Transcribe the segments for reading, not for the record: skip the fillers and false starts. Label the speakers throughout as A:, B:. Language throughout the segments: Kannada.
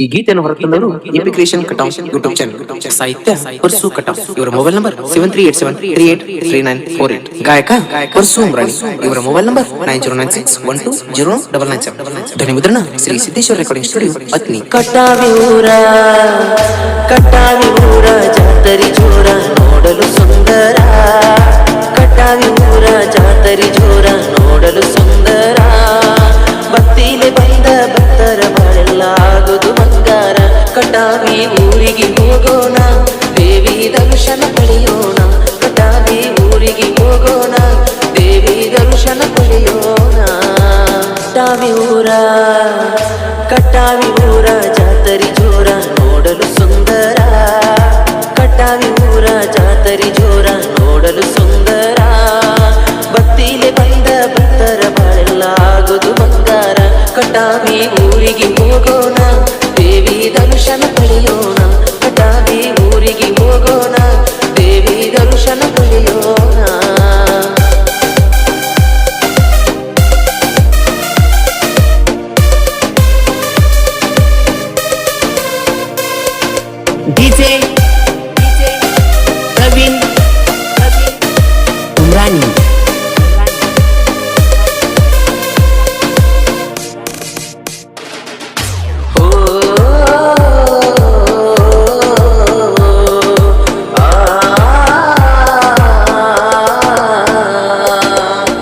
A: ಈ ಗೀತೆಯನ್ನು ಹೊರತಂದವರು ಎಪಿ ಕ್ರಿಯೇಷನ್ ಕಟಾವ್ ಯೂಟ್ಯೂಬ್ ಚಾನಲ್. ಸಾಹಿತ್ಯ ಪರ್ಸು ಕಟಾವ್. ಇವರ ಮೊಬೈಲ್ ನಂಬರ್ 7387383948. ಗಾಯಕ ಪರ್ಸು ಉಮ್ರಾಣಿ. ಇವರ ಮೊಬೈಲ್ ನಂಬರ್ 9096120997. ಧ್ವನಿ ಮುದ್ರಣ ಶ್ರೀ ಸಿದ್ದೇಶ್ವರ ರೆಕಾರ್ಡಿಂಗ್ ಸ್ಟುಡಿಯೋ ಅತ್ನಿ.
B: ಕಟಾವಿ ಊರ ಜಾತರಿ ಜೋರ ನೋಡಲು ಸುಂದರ. ಕಟಾವಿ ಊರ ಜಾತರಿ ಜೋರ ನೋಡಲು ಸುಂದರ. ಭಕ್ತಿಲೆ ಬಂದ ಭಕ್ತರ ಬಾಳೆಲ್ಲ ಆಗುದು ಬಂಗಾರ. ಕಟಾವಿ ಊರಿಗೆ ಹೋಗೋಣ, ದೇವಿ ದರ್ಶನ ಪಡೆಯೋಣ. ಕಟಾವಿ ಊರಿಗೆ ಹೋಗೋಣ, ದೇವಿ ದರ್ಶನ ಪಡೆಯೋಣ. ಕಟಾವಿ ಊರ ಜಾತರಿ ಜೋರ ನೋಡಲು ಸುಂದರ. ಕಟಾವಿ ಊರ ಜಾತರಿ ಜೋರ ನೋಡಲು ಸುಂದರ. ಭಕ್ತಿಲೆ ಬಂದ ಭಕ್ತರ ಬಾಳೆಲ್ಲ ಆಗುದು ಬಂಗಾರ. ಕಟಾವಿ ಊರಿಗೆ ಹೋಗೋಣ, ದೇವಿ ದರ್ಶನ ಪಡೆಯೋಣ. ಕಟಾವಿ ಊರಿಗೆ ಹೋಗೋಣ, ದೇವಿ ದರ್ಶನ ಪಡೆಯೋಣ.
A: ಡಿಜೆ ಪ್ರವೀಣ್ ಉಮ್ರಾನಿ.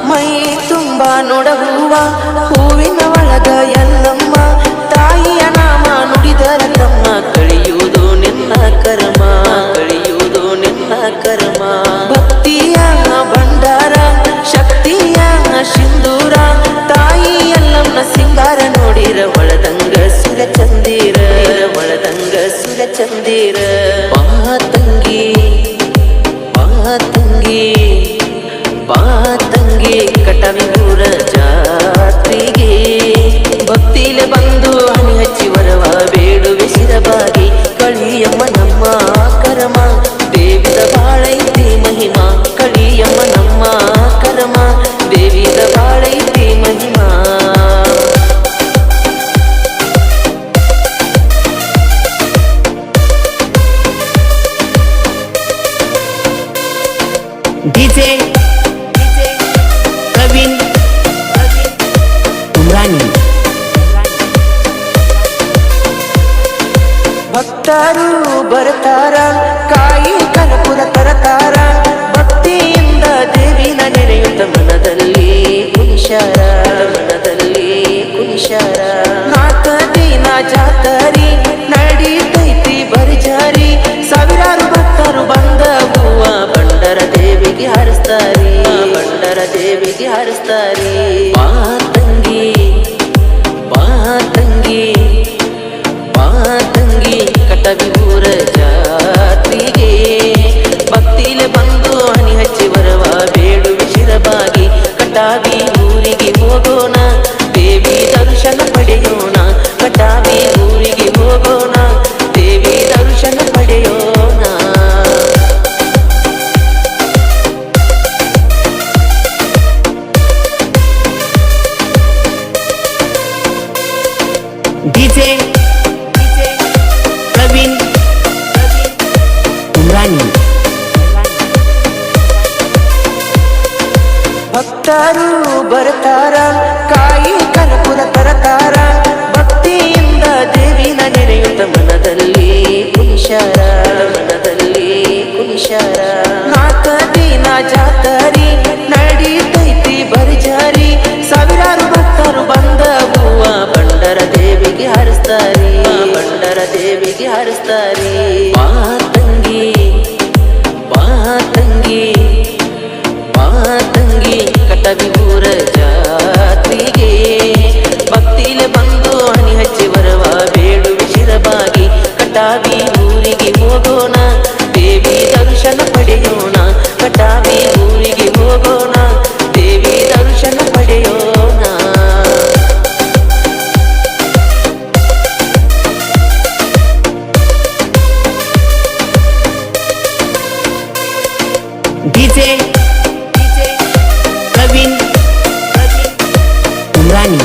B: ಮೈ ತುಂಬ ನೋಡಗುವ ಹೂವಿನ ಒಳಗ ಎಲ್ಲಮ್ಮ, ತಾಯಿಯ ನಾಮ ನುಡಿದರ ತಮ್ಮ. ಕಳಿಯುವುದು ನಿನ್ನ ಕರ್ಮ, ಕಳಿಯುವುದು ನಿನ್ನ ಕರ್ಮ. ಭಕ್ತಿಯ ಭಂಡಾರ, ಶಕ್ತಿಯ ಸಿಂಧೂರ. ತಾಯಿ ಎಲ್ಲಮ್ಮ ಸಿಂಗಾರ ನೋಡಿರ ಒಳದಂಗ ಸುರ ಚಂದಿರ, ಒಳದಂಗ ಸುರ ಚಂದಿರ. ಬಾ ತಂಗಿ ಬಾ ತಂಗಿ ಕಟಾವಿ ಊರ ಜಾತ್ರೆಗೆ. ಭಕ್ತಿಲೆ ಬಂದು ಹಣಿ ಹಚ್ಚಿ ವರವ ಬೇಡುವೆ ಶಿರಬಾಗಿ. ಕಳಿಯಮ್ಮ ನಮ್ಮ ಕರಮ, ದೇವಿದ ಬಾಳೈತಿ ಮಹಿಮಾ. ಕಳಿಯಮ್ಮ ನಮ್ಮ ಕರಮ, ದೇವಿದ ಬಾಳೈತಿ ಮಹಿಮಾ.
A: ಡಿಜೆ ಪ್ರವೀಣ್ ಉಮ್ರಾನಿ.
B: ಭಕ್ತರು ಬರ್ತಾರ, ಕಾಯಿ ಕರ್ಪೂರ ತರತಾರ. ಭಕ್ತಿಯಿಂದ ದೇವಿನ ನೆನೆಯುತ್ತ ಮನದಲ್ಲಿ ಕುಣಿಶಾರ, ಮನದಲ್ಲಿ ಕುಣಿಶಾರ. 4 ದಿನ ಜಾತರಿ ನಡೀತೈತಿ ಭರ್ಜರಿ. ಸಾವಿರಾರು ಭಕ್ತರು ಬಂದ ಹೂವ ಬಂಡರ ದೇವಿಗೆ ಹಾರಿಸ್ತಾರಿ, ಬಂಡರ ದೇವಿಗೆ ಹಾರಿಸ್ತಾರಿ. ಬಾ ತಂಗಿ ಕಟಾವಿ ಊರ ಜಾತ್ರೆಗೆ. ಭಕ್ತಿಲೆ ಬಂದು ಹಣಿ ಹಚ್ಚಿ ವರವ ಬೇಡುವೆ ಶಿರಬಾಗಿ. ಕಟಾವಿ ಊರಿಗೆ ಹೋಗೋಣ, ದೇವಿ ದರ್ಶನ ಪಡೆಯೋಣ. ಕಟಾವಿ ಊರಿಗೆ ಹೋಗೋಣ, ದೇವಿ ದರ್ಶನ ಪಡೆಯೋಣ.
A: ಡಿಜೆ ಪ್ರವೀಣ್ ಉಮ್ರಾನಿ.
B: ಭಕ್ತರು ಬರ್ತಾರ, ಕಾಯಿ ಕರ್ಪೂರ ತರತಾರ. ಭಕ್ತಿಯಿಂದ ದೇವಿನ ನೆನೆಯುತ್ತ ಮನದಲ್ಲಿ ಕುಣಿಶಾರ, ಮನದಲ್ಲಿ ಕುಣಿಶಾರ. 4 ದಿನ ಜಾತರಿ ನಡೀತೈತಿ ಭರ್ಜರಿ. ಸಾವಿರಾರು ಭಕ್ತರು ಬಂದ ಹೂವ ಬಂಡರ ದೇವಿಗೆ ಹಾರಿಸ್ತಾರಿ, ಬಂಡರ ದೇವಿಗೆ ಹಾರಿಸ್ತಾರಿ. ಬಾ ತಂಗಿ ಕಟಾವಿ ಊರ ಜಾತ್ರೆಗೆ. ಭಕ್ತಿಲೆ ಬಂದು ಹಣಿ ಹಚ್ಚಿ ವರವ ಬೇಡುವೆ ಶಿರಬಾಗಿ. ಕಟಾವಿ ಊರಿಗೆ ಹೋಗೋಣ, ದೇವಿ ದರ್ಶನ ಪಡೆಯೋಣ. ಕಟಾವಿ ಊರಿಗೆ ಹೋಗೋಣ, ದೇವಿ ದರ್ಶನ ಪಡೆಯೋಣ.
A: ಡಿಜೆ ಪ್ರವೀಣ್ ಉಮ್ರಾನಿ.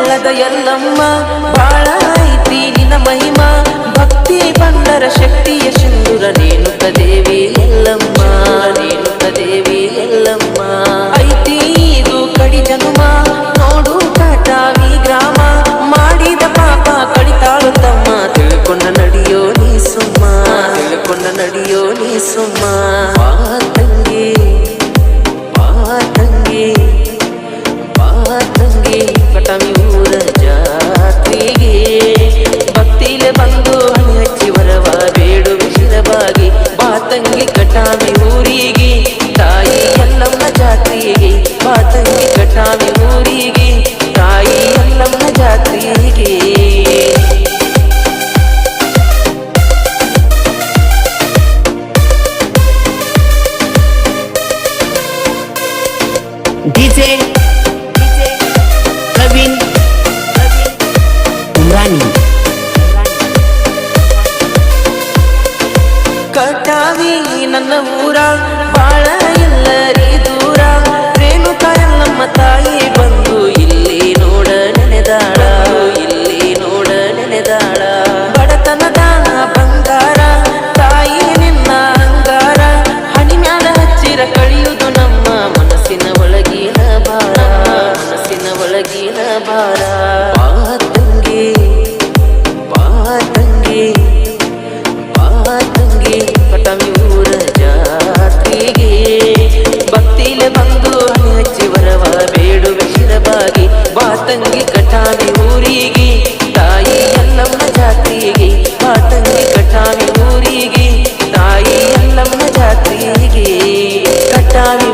B: ಬಳ್ಳದ ಎಲ್ಲಮ್ಮ ಬಾಳ ಐತಿ ನಿನ್ನ ಮಹಿಮಾ ಭಕ್ತಿ ಬಂದರ ಶಕ್ತಿಯ ಸಿಂಧುರ ರೇಣುಕ ದೇವಿ ಎಲ್ಲಮ್ಮ ರೇಣುಕ ದೇವಿ ಎಲ್ಲಮ್ಮ ಐತಿ ಇದು ಕಡಿ ಜನುಮ ನೋಡು ಕಾಟಾವಿ ಗ್ರಾಮ ಮಾಡಿದ ಪಾಪ ಕಳಿತಾಳು ತಮ್ಮ ತಿಳ್ಕೊಂಡ ನಡಿಯೋ ನೀ ಸುಮ್ಮ ತಿಳ್ಕೊಂಡ ನಡಿಯೋ ನೀ ಸುಮ್ಮ ಬಾ ತಂಗಿ ಬಾ ತಂಗಿ ಬಾ ತಂಗಿ ಕಟಮಿ ಊರ ಜಾತ್ರೆಗೆ ಭಕ್ತಿಲೆ ಬಂದು ಹಣಿ ಹಚ್ಚಿ ವರವ ಬೇಡು ಶಿರಬಾಗಿ ಬಾ ತಂಗಿ ಕಟಾಮಿ ಊರಿಗೆ ತಾಯಿ ಎಲ್ಲಮ್ಮ ಜಾತ್ರೆಗೆ ಬಾ ತಂಗಿ ಕಟಾಮಿ ಊರಿಗೆ ತಾಯಿ ಎಲ್ಲಮ್ಮ ಜಾತ್ರೆಗೆ
A: DJ Praveen Umrani
B: ಕಟಾವಿ ನನ್ನ ಊರ ಬಾಳ ಎಲ್ಲರಿ ದೂರ ರೇಣುಕ ಎಲ್ಲಮ್ಮ ತಾಯಿ ಬಂದು ಇಲ್ಲಿ ನೋಡ ನೆನೆದಾಳ ಇಲ್ಲಿ ನೋಡ ನೆನೆದಾಳ ಬಡತನದ ಬಂಗಾರ ತಾಯಿ ನಿನ್ನ ಅಂಗಾರ ಹಣಿ ಮ್ಯಾಲ ಹಚ್ಚಿರ ಕಳಿಯುವುದು ನಮ್ಮ ಮನಸ್ಸಿನ ಒಳಗಿನ ಭಾರ ಮನಸ್ಸಿನ ಒಳಗಿನ ಭಾರ ಬಾ ತಂಗಿ ಬಾ ತಂಗಿ ಬಾ ತಂಗಿ ಕಟಮಿ ಊರ ಜಾತ್ರೆಗೆ ಭಕ್ತಿಲೆ ಬಂದು ಹಣಿ ಹಚ್ಚಿ ವರವ ಬೇಡು ಶಿರಬಾಗಿ ಬಾ ತಂಗಿ ಕಟಾಮಿ ಊರಿಗೆ ತಾಯಿ ಎಲ್ಲಮ್ಮ ಜಾತ್ರೆಗೆ ಬಾ ತಂಗಿ ಕಟಾಮಿ ಊರಿಗೆ ತಾಯಿ ಎಲ್ಲಮ್ಮ ಜಾತ್ರೆಗೆ ಕಟಾಮಿ